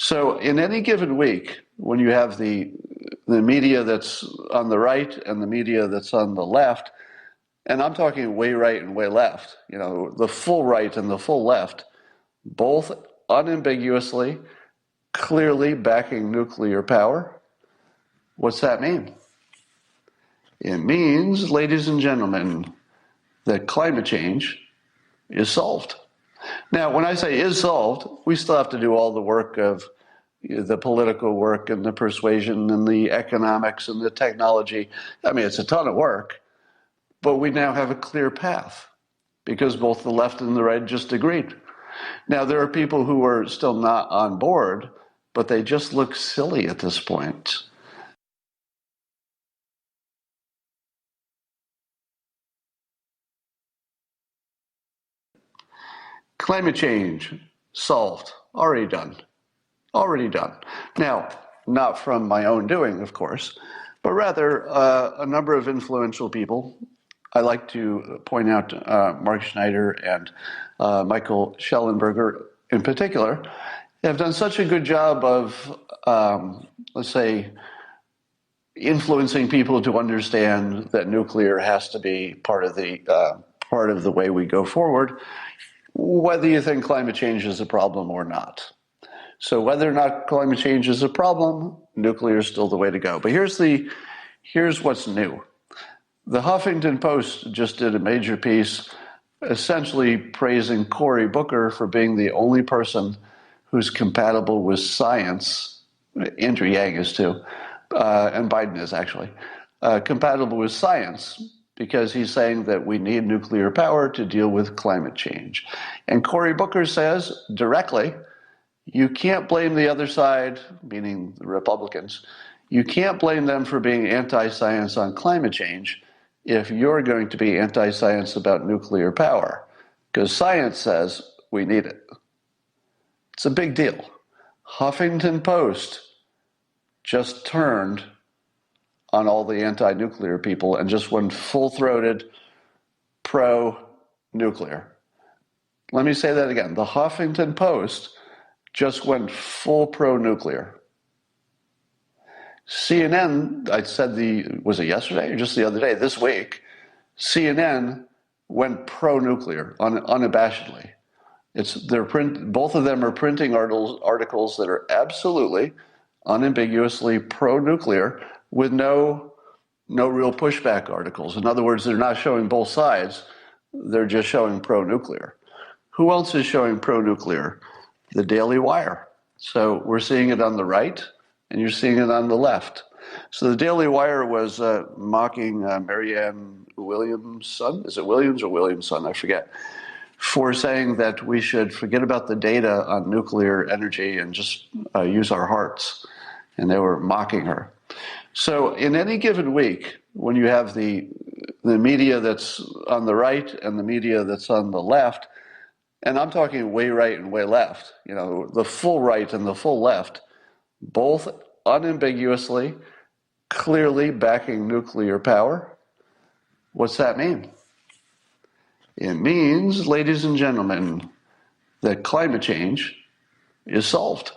So in any given week, when you have the media that's on the right and the media that's on the left, and I'm talking way right and way left, the full right and the full left, both unambiguously, clearly backing nuclear power, what's that mean? It means, ladies and gentlemen, that climate change is solved. Now, when I say is solved, we still have to do all the work of the political work and the persuasion and the economics and the technology. I mean, it's a ton of work, but we now have a clear path because both the left and the right just agreed. Now, there are people who are still not on board, but they just look silly at this point. Climate change, solved, already done. Already done. Now, not from my own doing, of course, but rather a number of influential people. I like to point out Mark Schneider and Michael Shellenberger in particular have done such a good job of, let's say, influencing people to understand that nuclear has to be part of the way we go forward, whether you think climate change is a problem or not. So whether or not climate change is a problem, nuclear is still the way to go. But here's what's new. The Huffington Post just did a major piece essentially praising Cory Booker for being the only person who's compatible with science. Andrew Yang is too, and Biden is actually, compatible with science, because he's saying that we need nuclear power to deal with climate change. And Cory Booker says directly, you can't blame the other side, meaning the Republicans, you can't blame them for being anti-science on climate change if you're going to be anti-science about nuclear power, because science says we need it. It's a big deal. Huffington Post just turned on all the anti-nuclear people and just went full-throated pro-nuclear. Let me say that again. The Huffington Post just went full pro-nuclear. CNN, I said was it yesterday or just the other day, this week, CNN went pro-nuclear unabashedly. Both of them are printing articles that are absolutely, unambiguously pro-nuclear with no real pushback articles. In other words, they're not showing both sides, they're just showing pro-nuclear. Who else is showing pro-nuclear? The Daily Wire. So we're seeing it on the right, and you're seeing it on the left. So the Daily Wire was mocking Marianne Williamson. Is it Williams or Williamson? I forget. For saying that we should forget about the data on nuclear energy and just use our hearts. And they were mocking her. So in any given week, when you have the media that's on the right and the media that's on the left, and I'm talking way right and way left, the full right and the full left, both unambiguously, clearly backing nuclear power, what's that mean? It means, ladies and gentlemen, that climate change is solved.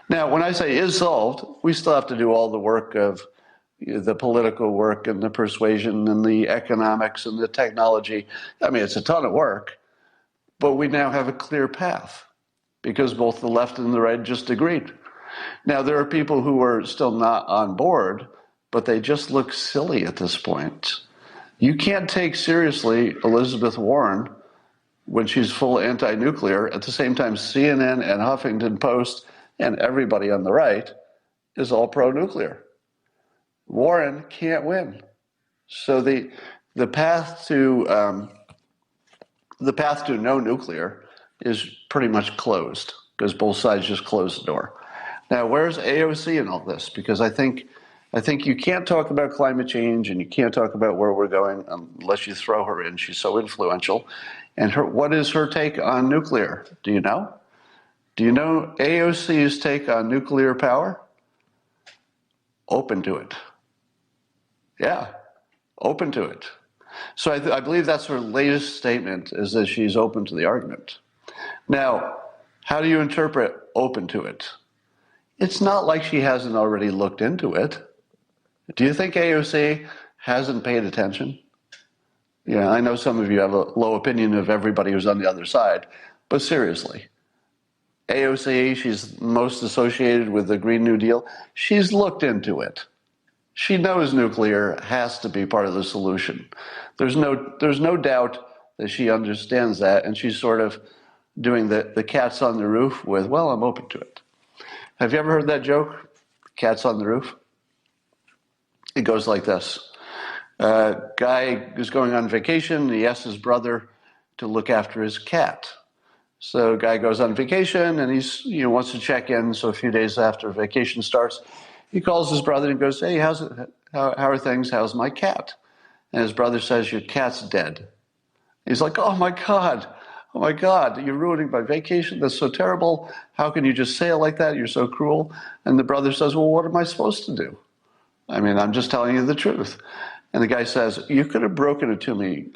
Now, when I say is solved, we still have to do all the work of the political work and the persuasion and the economics and the technology. I mean, it's a ton of work, but we now have a clear path because both the left and the right just agreed. Now, there are people who are still not on board, but they just look silly at this point. You can't take seriously Elizabeth Warren when she's full anti-nuclear. At the same time, CNN and Huffington Post and everybody on the right is all pro-nuclear. Warren can't win. So the path to no nuclear is pretty much closed because both sides just closed the door. Now, where's AOC in all this? Because I think you can't talk about climate change and you can't talk about where we're going unless you throw her in. She's so influential. And what is her take on nuclear? Do you know? Do you know AOC's take on nuclear power? Open to it. Yeah, open to it. So I believe that's her latest statement, is that she's open to the argument. Now, how do you interpret open to it? It's not like she hasn't already looked into it. Do you think AOC hasn't paid attention? Yeah, I know some of you have a low opinion of everybody who's on the other side, but seriously, AOC, she's most associated with the Green New Deal. She's looked into it. She knows nuclear has to be part of the solution. There's no doubt that she understands that, and she's sort of doing the cats on the roof with, well, I'm open to it. Have you ever heard that joke? Cats on the roof? It goes like this. Guy is going on vacation. He asks his brother to look after his cat. So guy goes on vacation and he wants to check in. So a few days after vacation starts, he calls his brother and goes, hey, how are things? How's my cat? And his brother says, your cat's dead. He's like, oh my God, you're ruining my vacation. That's so terrible. How can you just say it like that? You're so cruel. And the brother says, well, what am I supposed to do? I mean, I'm just telling you the truth. And the guy says, you could have broken it to me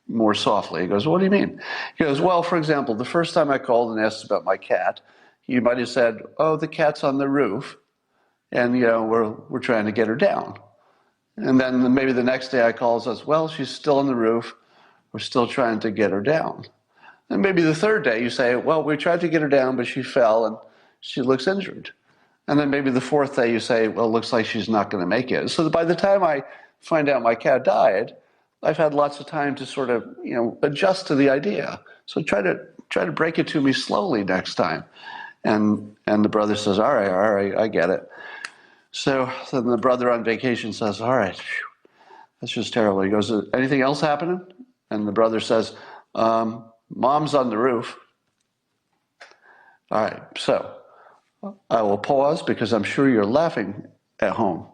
more softly. He goes, what do you mean? He goes, well, for example, the first time I called and asked about my cat, you might have said, oh, the cat's on the roof. And, we're trying to get her down. And then maybe the next day I call and says, well, she's still on the roof. We're still trying to get her down. And maybe the third day you say, well, we tried to get her down, but she fell and she looks injured. And then maybe the fourth day you say, well, it looks like she's not going to make it. So by the time I find out my cat died, I've had lots of time to sort of, adjust to the idea. So try to break it to me slowly next time. And the brother says, all right, I get it. So then the brother on vacation says, all right, that's just terrible. He goes, anything else happening? And the brother says, mom's on the roof. All right, so I will pause because I'm sure you're laughing at home.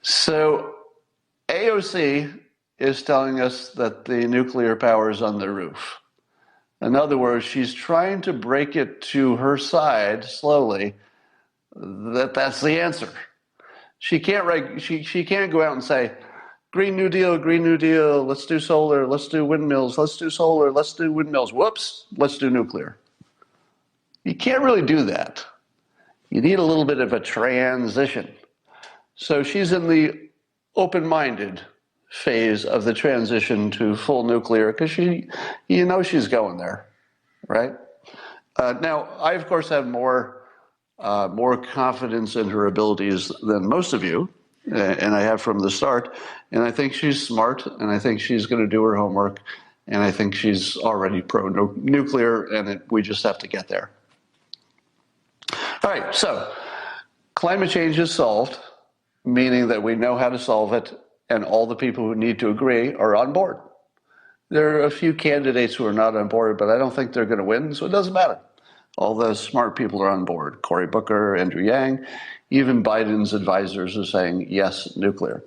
So AOC is telling us that the nuclear power is on the roof. In other words, she's trying to break it to her side slowly that that's the answer. She can't go out and say, Green New Deal, let's do solar, let's do windmills, let's do solar, let's do windmills. Whoops, let's do nuclear. You can't really do that. You need a little bit of a transition. So she's in the open-minded phase of the transition to full nuclear because she's going there, right? Now, I, of course, have more confidence in her abilities than most of you, and I have from the start. And I think she's smart, and I think she's going to do her homework, and I think she's already pro-nuclear, and we just have to get there. All right, so climate change is solved, meaning that we know how to solve it, and all the people who need to agree are on board. There are a few candidates who are not on board, but I don't think they're going to win, so it doesn't matter. All the smart people are on board. Cory Booker, Andrew Yang, even Biden's advisors are saying yes, nuclear.